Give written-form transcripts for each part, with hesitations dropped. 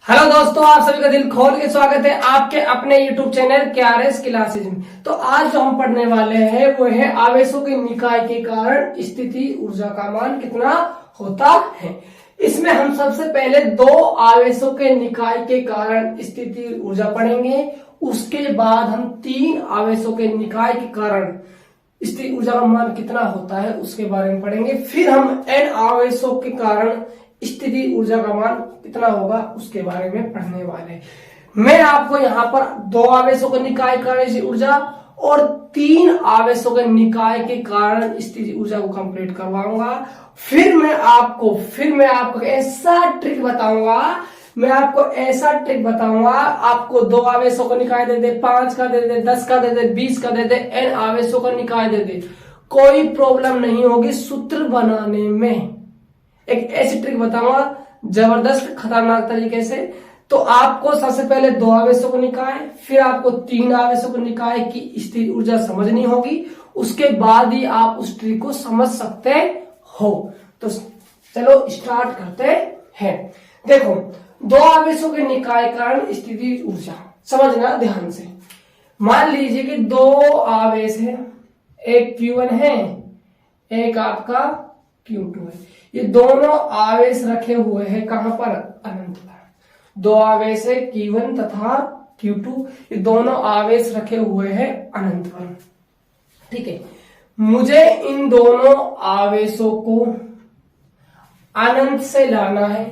Hello दोस्तों, आप सभी का दिल खोल के स्वागत है आपके अपने YouTube चैनल KRS क्लासेज में। तो आज जो हम पढ़ने वाले हैं वो है आवेशों के निकाय के कारण स्थिति ऊर्जा का मान कितना होता है। इसमें हम सबसे पहले दो आवेशों के निकाय के कारण स्थिति ऊर्जा पढ़ेंगे। उसके बाद हम तीन आवेशों के निकाय के कारण स्थिति ऊर्जा का मान कितना होता है उसके बारे में पढ़ेंगे। फिर हम n आवेशों के कारण स्थिति ऊर्जा का मान कितना होगा उसके बारे में पढ़ने वाले। मैं आपको यहाँ पर दो आवेशों के निकाय कारण ऊर्जा और तीन आवेशों के निकाय के कारण स्थिति ऊर्जा को कंप्लीट करवाऊंगा। फिर मैं आपको ऐसा ट्रिक बताऊंगा। आपको दो आवेशों का निकाय दे दे, 5 का दे दे, 10 का दे दे, 20 का दे दे, n आवेशों का निकाय दे दे, कोई प्रॉब्लम नहीं होगी सूत्र बनाने में। एक ऐसी ट्रिक बताऊंगा जबरदस्त खतरनाक तरीके से। तो आपको सबसे पहले दो आवेशों को निकाय, फिर आपको तीन आवेशों को निकाय की स्थिति ऊर्जा समझनी होगी। उसके बाद ही आप उस ट्रिक को समझ सकते हो। तो चलो स्टार्ट करते हैं। देखो, दो आवेशों के निकाय कारण स्थिति ऊर्जा समझना ध्यान से। मान लीजिए कि दो आवेश है, एक Q1 है, एक आपका Q2 है। ये दोनों आवेश रखे हुए हैं कहां पर? अनंत पर। दो आवेश है Q1 तथा Q2, ये दोनों आवेश रखे हुए हैं अनंत पर। ठीक है, मुझे इन दोनों आवेशों को अनंत से लाना है।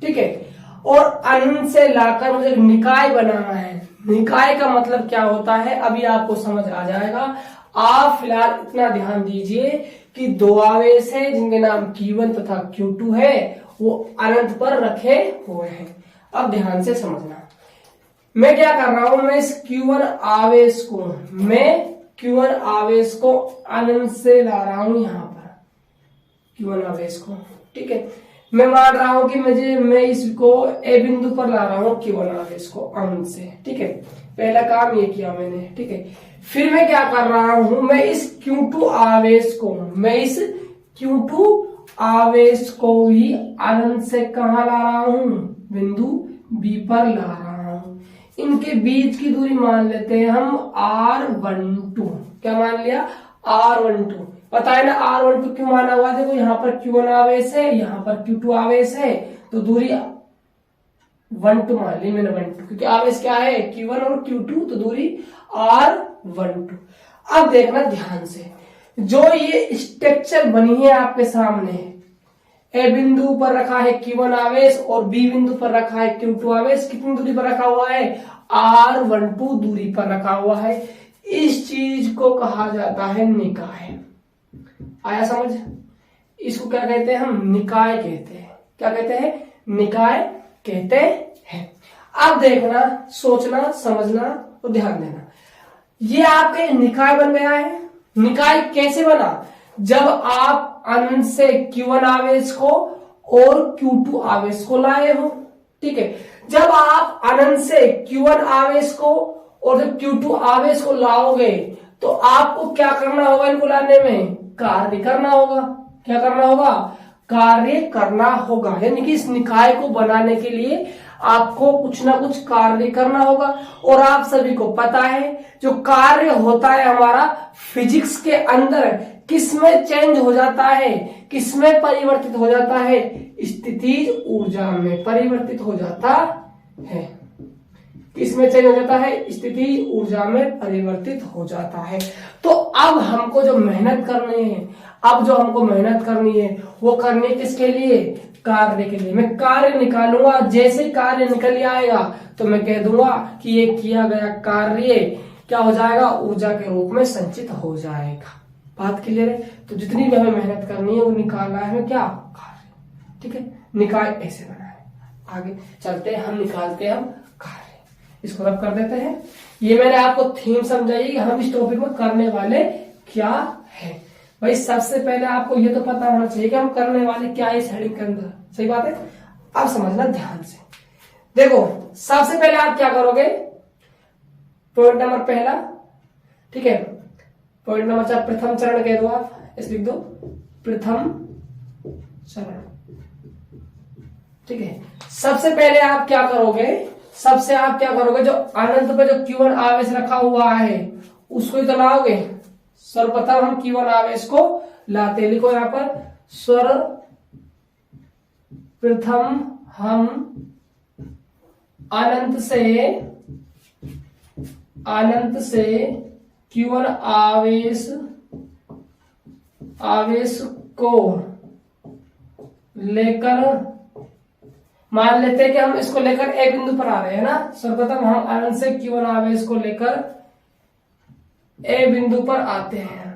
ठीक है, और अनंत से लाकर मुझे निकाय बनाना है। निकाय का मतलब क्या होता है अभी आपको समझ आ जाएगा। आप फिलहाल इतना ध्यान दीजिए कि दो आवेश है जिनके नाम Q1 तथा Q2 है, वो अनंत पर रखे हुए हैं। अब ध्यान से समझना, मैं क्या कर रहा हूं, मैं इस Q1 आवेश को अनंत से ला रहा हूं यहां पर Q1 आवेश को। ठीक है, मैं मान रहा हूं कि मैं इसको A बिंदु पर ला रहा हूं Q1 आवेश को अनंत से। ठीक है, पहला काम ये किया मैंने। ठीक है, फिर मैं क्या कर रहा हूं, मैं इस Q2 आवेश को भी अनंत से कहां ला रहा हूं? बिंदु B पर ला रहा हूं। इनके बीच की दूरी मान लेते हैं हम R12। क्या मान लिया? R12। पता है ना R12 क्यों माना हुआ? देखो, यहाँ पर Q1 आवेश है, यहाँ पर Q2 आवेश है, तो दूरी 12 मान ली मैंने। 12 क्योंकि आवेश क्या है? Q1 और Q2, तो दूरी R12। अब देखना ध्यान से, जो ये स्ट्रक्चर बनी है आपके सामने, ए बिंदु पर रखा है Q1 आवेश और बी बिंदु पर रखा है Q2 आवेश। कितनी दूरी पर रखा हुआ है? R12 दूरी पर रखा हुआ है। इस चीज को कहा जाता है निकाय। आया समझ? इसको क्या कहते हैं हम? निकाय कहते हैं। क्या कहते हैं? निकाय कहते हैं। अब देखना, सोचना, समझना और ध्यान देना। ये आपके निकाय बन गया है। निकाय कैसे बना? जब आप अनंत से Q1 आवेश को और Q2 आवेश को लाए हो। ठीक है, जब आप अनंत से Q1 आवेश को और जब Q2 आवेश को लाओगे तो आपको क्या करना होगा? इनको लाने में कार्य करना होगा। क्या करना होगा? कार्य करना होगा। यानी कि इस निकाय को बनाने के लिए आपको कुछ ना कुछ कार्य करना होगा। और आप सभी को पता है जो कार्य होता है हमारा फिजिक्स के अंदर किसमें चेंज हो जाता है, किसमें परिवर्तित हो जाता है? स्थितिज ऊर्जा में परिवर्तित हो जाता है। किसमें चेंज हो जाता है? स्थिति ऊर्जा में परिवर्तित हो जाता है। तो अब हमको जो मेहनत करनी है वो करनी किसके लिए? कार्य के लिए। मैं कार्य निकालूंगा, जैसे कार्य निकल आएगा तो मैं कह दूंगा कि ये किया गया कार्य क्या हो जाएगा? ऊर्जा के रूप में संचित हो जाएगा। बात क्लियर है? तो जितनी भी हमें मेहनत करनी है वो निकालना है क्या? कार्य। ठीक है, निकाय ऐसे बना है। आगे चलते हैं, हम निकालते हैं हम कार्य। इसको रब कर देते हैं। ये मैंने आपको थीम समझाई कि हम इस टॉपिक में करने वाले क्या है। भाई सबसे पहले आपको ये तो पता होना चाहिए कि हम करने वाले क्या है इस हेडिंग के अंदर। सही बात है? अब समझना ध्यान से। देखो, सबसे पहले आप क्या करोगे? पॉइंट नंबर पहला, ठीक है, पॉइंट नंबर 4 प्रथम चरण कह दो, आप इस लिख दो प्रथम चरण। ठीक है। सबसे पहले आप क्या करोगे, जो अनंत पे जो Q1 आवेश रखा हुआ है उसको ही तो लाओगे। सर्वप्रथम हम Q1 आवेश को लाते, लिखो यहाँ पर सर्वप्रथम हम अनंत से Q1 आवेश को लेकर, मान लेते हैं कि हम इसको लेकर ए बिंदु पर आ रहे हैं ना। सर्वप्रथम हम अनंत से Q1 आवेश को लेकर ए बिंदु पर आते हैं।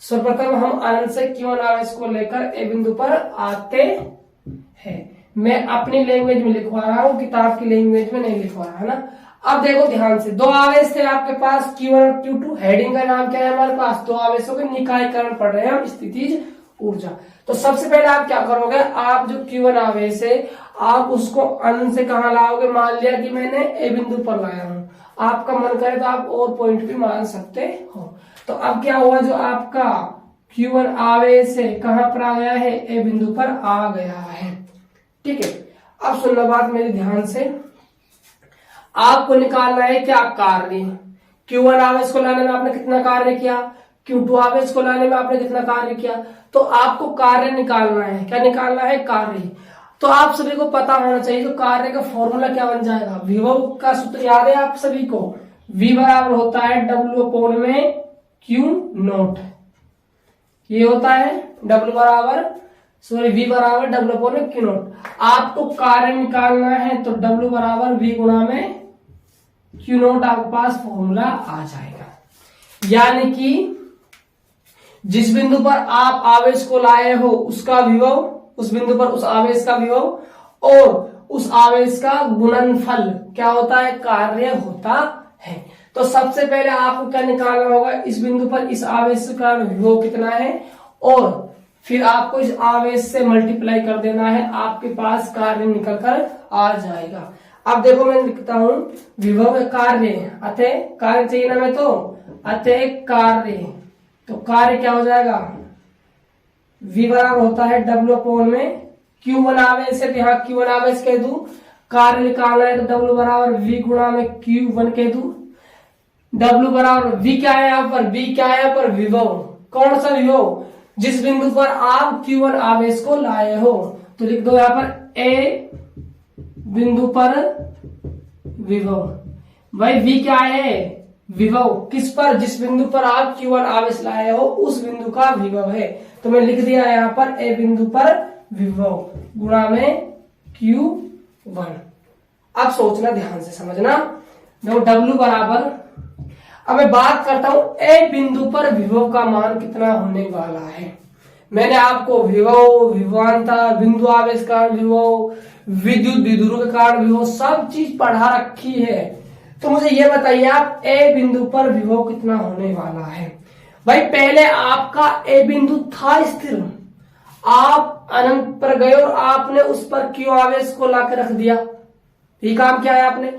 सर्वप्रथम हम अनंत से Q1 आवेश को लेकर ए बिंदु पर आते हैं। मैं अपनी लैंग्वेज में लिखवा रहा हूं, किताब की लैंग्वेज में नहीं लिखवा रहा है ना। अब देखो ध्यान से, दो आवेश थे आपके पास Q1 और Q2। हेडिंग का नाम क्या है हमारे पास, दो आवेशों के निकायकरण पढ़ रहे हैं हम, स्थितिज ऊर्जा। तो सबसे पहले आप क्या करोगे, आप जो Q1 आवेश है आप उसको अनंत से कहां लाओगे। मान लिया कि मैंने ए बिंदु पर लाया हूं, आपका मन करे तो आप और पॉइंट भी मान सकते हो। तो अब क्या हुआ, जो आपका Q1 आवेश है कहां पर आ गया है, ए बिंदु पर आ गया है। ठीक है, अब सुनना बात मेरी ध्यान से। आपको निकालना है क्या, कार्य। Q1 आवेश को लाने में आपने कितना कार्य किया, Q2 आवेश को लाने में आपने कितना कार्य किया। तो आपको कार्य निकालना है। क्या निकालना है, कार्य। तो आप सभी को पता होना चाहिए तो कार्य का फॉर्मूला क्या बन जाएगा, विभव का सूत्र याद है आप सभी को। V बराबर होता है W में Q0। ये होता है V बराबर W में Q0। आपको कार्य निकालना है तो W बराबर V गुणा में Q0 आपके पास फॉर्मूला आ जाएगा। यानी कि जिस बिंदु पर आप आवेश को लाए हो उसका विभव, उस बिंदु पर उस आवेश का विभव और उस आवेश का गुणनफल क्या होता है, कार्य होता है। तो सबसे पहले आपको क्या निकालना होगा, इस बिंदु पर इस आवेश का विभव कितना है और फिर आपको इस आवेश से मल्टीप्लाई कर देना है, आपके पास कार्य निकल कर आ जाएगा। अब देखो मैं लिखता हूं विभव कार्य, अतः कार्य चाहिए ना मैं, तो अतः कार्य, तो कार्य क्या हो जाएगा, V बराबर होता है W में Q1 आवेश है तो यहाँ Q1 आवेश कह दूं। कार्य निकालना है तो W बराबर V गुणा में Q1 कह दूं। W बराबर V क्या है यहाँ पर, V क्या है यहाँ पर, विभव। कौन सा विभव, जिस बिंदु पर आप Q1 आवेश को लाए हो। तो लिख दो यहाँ पर A बिंदु पर विभव। भाई V क्या है, विभव। किस पर, जिस बिंदु पर आप Q1 आवेश लाए हो उस बिंदु का विभव है। तो मैं लिख दिया यहाँ पर ए बिंदु पर विभव गुणा में Q1। अब सोचना ध्यान से, समझना। देखो W बराबर, अब मैं बात करता हूं ए बिंदु पर विभव का मान कितना होने वाला है। मैंने आपको विभव, विभवांतर, बिंदु आवेश का विभव, विद्युत विधुरों के कारण विभव सब चीज पढ़ा रखी है। तो मुझे ये बताइए आप ए बिंदु पर विभव कितना होने वाला है। भाई पहले आपका ए बिंदु था स्थिर, आप अनंत पर गए और आपने उस पर Q आवेश को लाकर रख दिया। ये काम क्या है आपने,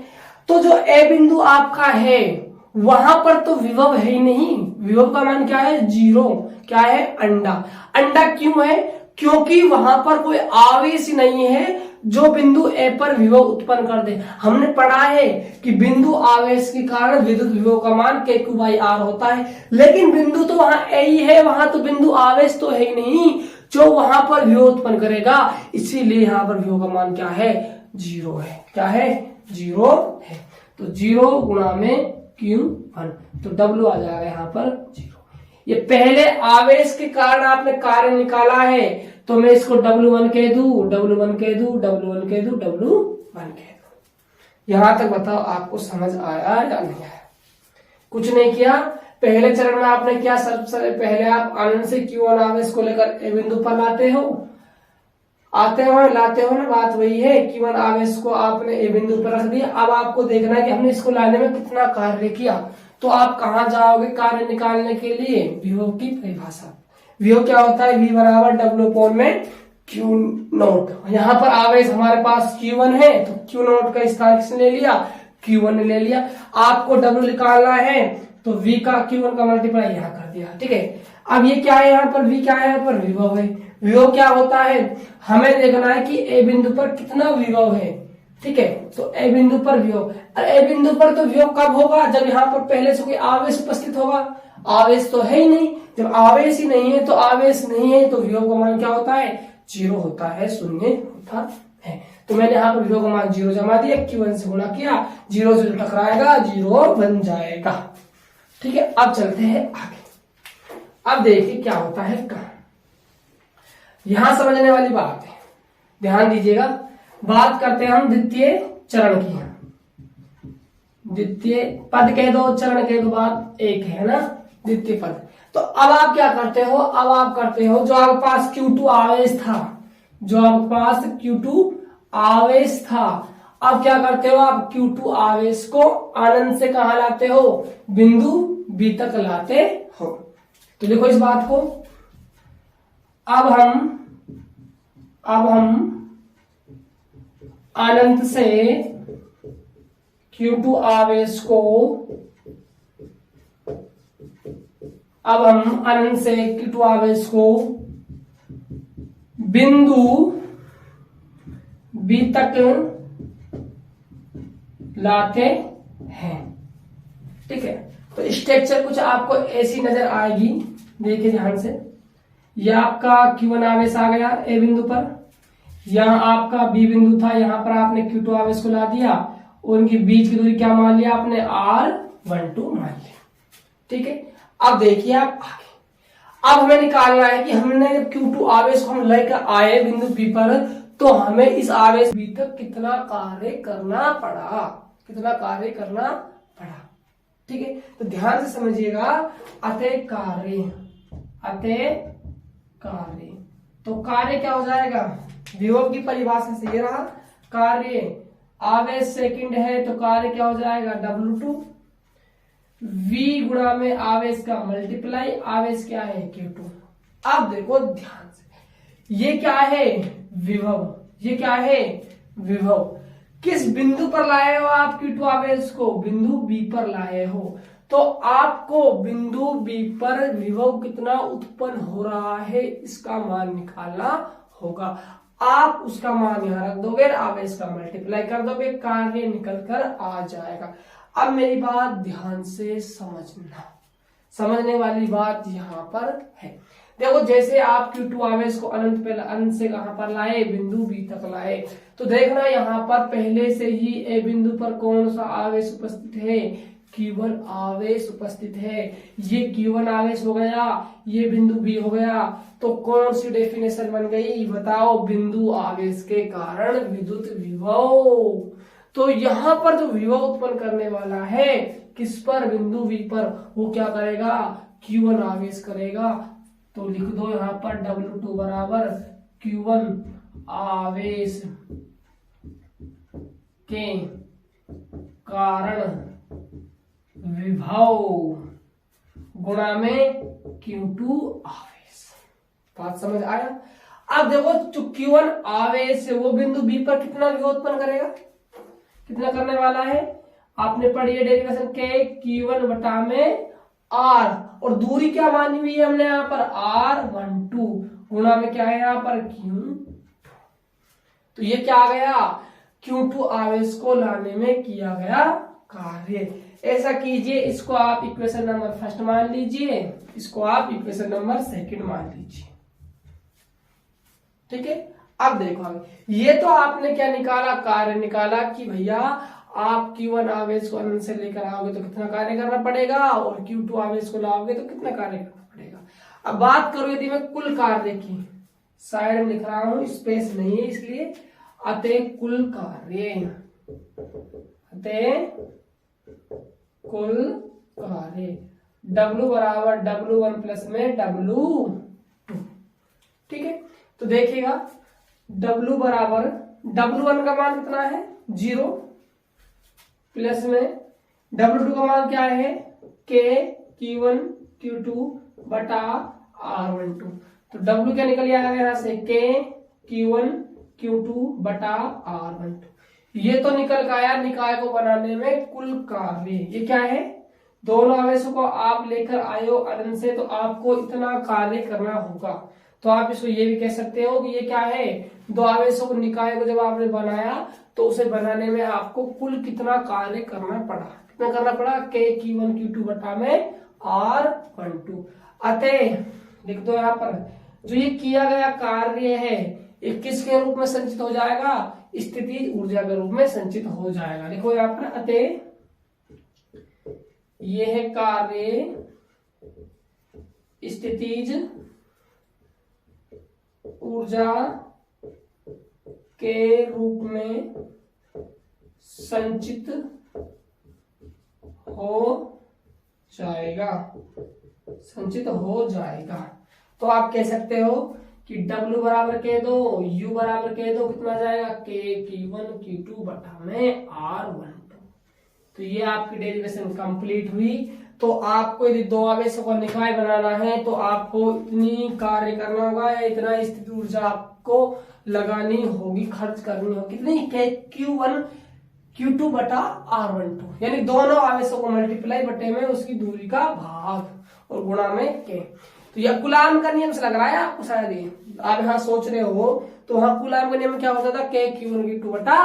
तो जो ए बिंदु आपका है वहां पर तो विभव है ही नहीं। विभव का मान क्या है, 0। क्या है, अंडा। अंडा क्यों है, क्योंकि वहां पर कोई आवेश ही नहीं है जो बिंदु ए पर विभव उत्पन्न कर दे। हमने पढ़ा है कि बिंदु आवेश के कारण विद्युत विभव का मान KQ/R होता है, लेकिन बिंदु तो वहां ए ही है, वहां तो बिंदु आवेश तो है ही नहीं जो वहां पर विभव उत्पन्न करेगा। इसीलिए यहाँ पर विभव का मान क्या है, 0 है। क्या है, 0 है। तो 0 गुणा में Q1, तो W आ जाएगा यहाँ पर 0। ये पहले आवेश के कारण आपने कार्य निकाला है तो मैं इसको W1 कह दूं, W1 कह दूं, W1 कह दूं, W1 कह दूं। यहां तक बताओ आपको समझ आया या नहीं आया। कुछ नहीं किया, पहले चरण में आपने क्या, सबसे पहले आप अनंत से Q1 आवेश को लेकर ए बिंदु पर लाते हो ना, बात वही है। Q1 आवेश को आपने ए बिंदु पर रख दिया। अब आपको देखना है कि हमने इसको लाने में कितना कार्य किया। तो आप कहां जाओगे कार्य निकालने के लिए, विभव की परिभाषा। विभव क्या होता है, V बराबर W में Q0। यहाँ पर आवेश हमारे पास Q1 है तो Q0 का स्थान किसने ले लिया, Q1 ने ले लिया। आपको W निकालना है तो V का Q1 का मल्टीप्लाई यहाँ कर दिया। ठीक है, अब ये क्या है, यहाँ पर V क्या है, यहाँ पर विभव है। विभव क्या होता है, हमें देखना है कि ए बिंदु पर कितना विभव है। ठीक है, तो ए बिंदु पर विभव, ए बिंदु पर तो विभव कब होगा, जब यहाँ पर पहले से कोई आवेश उपस्थित होगा। आवेश तो है ही नहीं, जब आवेश ही नहीं है तो आवेश नहीं है तो विभव का मान क्या होता है, 0 होता है, शून्य होता है। तो मैंने यहाँ पर विभव का मान 0 जमा दिया, Q1 से गुणा किया, 0 से टकराएगा 0 बन जाएगा। ठीक है, अब चलते हैं आगे। अब देखिए क्या होता है का, यहां समझने वाली बात है, ध्यान दीजिएगा। बात करते हैं हम द्वितीय चरण की। द्वितीय पद कह दो, चरण कह दो, बात एक है ना, द्वितीय पद। तो अब आप क्या करते हो, अब आप करते हो जो आपके पास Q2 आवेश था, जो आपके पास Q2 आवेश था, अब क्या करते हो आप Q2 आवेश को अनंत से कहां लाते हो, बिंदु B तक लाते हो। तो देखो इस बात को, अब हम अनंत से Q2 आवेश को, अब हम अनंत से Q2 आवेश को बिंदु B तक लाते हैं। ठीक है, तो स्ट्रक्चर कुछ आपको ऐसी नजर आएगी, देखिए ध्यान से। यह आपका Q1 आवेश आ गया ए बिंदु पर, यहाँ आपका B बिंदु था, यहाँ पर आपने Q2 आवेश को ला दिया और उनके बीच की दूरी क्या मान लिया आपने, R12 मान लिया। ठीक है, अब देखिए आप आगे, अब हमें निकालना है कि हमने जब Q2 आवेश को हम लेकर आए बिंदु B पर, तो हमें इस आवेश B तक कितना कार्य करना पड़ा, कितना कार्य करना पड़ा। ठीक है, तो ध्यान से समझिएगा, अतः कार्य, अतः कार्य, तो कार्य क्या हो जाएगा, विभव की परिभाषा से ये रहा, कार्य आवेश सेकंड है तो कार्य क्या हो जाएगा, W2, V गुणा में आवेश का मल्टीप्लाई, आवेश क्या है Q2। अब देखो ध्यान से, ये क्या है विभव, ये क्या है विभव, किस बिंदु पर लाए हो आप Q2 आवेश को, बिंदु B पर लाए हो, तो आपको बिंदु B पर विभव कितना उत्पन्न हो रहा है इसका मान निकालना होगा। आप उसका मान यहां रख दोगे, आवेश का मल्टीप्लाई कर दोगे, कार्य निकल कर आ जाएगा। अब मेरी बात ध्यान से समझना, समझने वाली बात यहां पर है। देखो जैसे आप Q2 आवेश को अनंत से कहां पर लाए, बिंदु B तक लाए, तो देखना यहाँ पर पहले से ही ए बिंदु पर कौन सा आवेश उपस्थित है, Q1 आवेश उपस्थित है। ये Q1 आवेश हो गया, ये बिंदु B हो गया, तो कौन सी डेफिनेशन बन गई बताओ, बिंदु आवेश के कारण विद्युत विभव। तो यहाँ पर जो विभव उत्पन्न करने वाला है किस पर, बिंदु B पर, वो क्या करेगा, Q1 आवेश करेगा। तो लिख दो यहाँ पर W2 बराबर Q1 आवेश के कारण विभव गुणा में Q2 आवेश। बात समझ आया। अब देखो जो Q1 आवेश है वो बिंदु B पर कितना विभव उत्पन्न करेगा, कितना करने वाला है, आपने पढ़ी है डेरिवेशन के Q1 बटा में R, और दूरी क्या मानी हुई है हमने यहाँ पर R12 गुणा में क्या है यहाँ पर Q2। तो ये क्या आ गया, Q2 आवेश को लाने में किया गया कार्य। ऐसा कीजिए, इसको आप इक्वेशन नंबर फर्स्ट मान लीजिए, इसको आप इक्वेशन नंबर सेकंड मान लीजिए। ठीक है, अब देखो ये तो आपने क्या निकाला, कार्य निकाला कि भैया आप Q1 आवेश को अनंत से लेकर आओगे तो कितना कार्य करना पड़ेगा, और Q2 आवेश को लाओगे तो कितना कार्य करना पड़ेगा। अब बात करो यदि मैं कुल कार्य की, साइड में लिख रहा हूं, स्पेस नहीं है इसलिए, अतः कुल कार्य, अतः कुल कार्य W बराबर W1 प्लस में W2। ठीक है, तो देखिएगा W बराबर W1 का मान कितना है 0, प्लस में W2 का मान क्या है K Q1 Q2 बटा R12। तो W क्या निकल आएगा यहाँ से, K Q1 Q2 बटा R12। ये तो निकल का आया निकाय को बनाने में कुल कार्य। ये क्या है, दोनों आवेशों को आप लेकर आए हो अनंत से, तो आपको इतना कार्य करना होगा। तो आप इसको ये भी कह सकते हो कि ये क्या है, दो आवेशों को निकाय को जब आपने बनाया तो उसे बनाने में आपको कुल कितना कार्य करना पड़ा, कितना करना पड़ा, Q1 Q2 बटा में R12। अतः लिख दो यहाँ पर, जो ये किया गया कार्य है ये किसके रूप में संचित हो जाएगा, स्थितिज ऊर्जा के रूप में संचित हो जाएगा। देखो यहाँ पर, अतः ये है कार्य स्थितिज ऊर्जा के रूप में संचित हो जाएगा, संचित हो जाएगा। तो आप कह सकते हो कि W बराबर कह दो, U बराबर कह दो, कितना जाएगा, Q1 Q2 बटा में R12। तो ये आपकी डेरिवेशन कंप्लीट हुई। तो आपको यदि दो आवेशों का निकाय बनाना है तो आपको इतनी कार्य करना होगा, इतना स्थिति ऊर्जा आपको लगानी होगी, खर्च करनी होगी, कितनी, Q1 Q2 बटा R12, यानी दोनों आवेशों को मल्टीप्लाई बटे में उसकी दूरी का भाग और गुणा में के। तो यह कूलाम का नियम से लग रहा है आपको शायद, ये आप यहाँ सोच रहे हो तो वहां कूलाम का नियम क्या होता था, Q1 Q2 बटा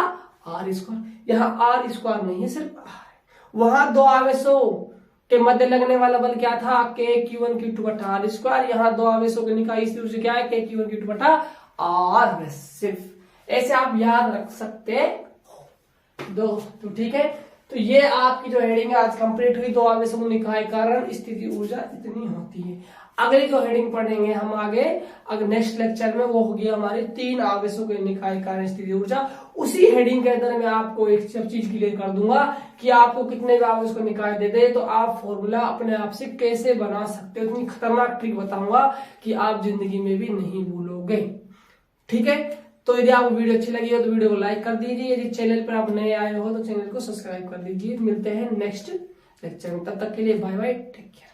R²। यहाँ R² नहीं है, सिर्फ R है। वहां दो आवेशों के मध्य लगने वाला बल क्या था, Q1 Q2 बटा R²। यहाँ दो आवेशों के निकाय स्थिति ऊर्जा क्या है, Q1 Q2 बटा R। सिर्फ ऐसे आप याद रख सकते हो दो। तो ठीक है, तो ये आपकी जो हेडिंग है आज कंप्लीट हुई, दो आवेशों को निकाय कारण स्थिति ऊर्जा इतनी होती है। अगली जो हेडिंग पढ़ेंगे हम आगे, अगर नेक्स्ट लेक्चर में, वो होगी हमारी तीन आवेशों के निकाय कारण स्थिति ऊर्जा। उसी हेडिंग के अंदर मैं आपको एक सब चीज क्लियर कर दूंगा कि आपको कितने भी आवेश को निकाय दे दे तो आप फॉर्मूला अपने आप से कैसे बना सकते हो। इतनी खतरनाक ट्रिक बताऊंगा कि आप जिंदगी में भी नहीं भूलोगे। ठीक है, तो यदि आपको वीडियो अच्छी लगी हो तो वीडियो को लाइक कर दीजिए, यदि चैनल पर आप नए आए हो तो चैनल को सब्सक्राइब कर दीजिए। मिलते हैं नेक्स्ट लेक्चर में, तब तक के लिए बाय बाय, टेक केयर।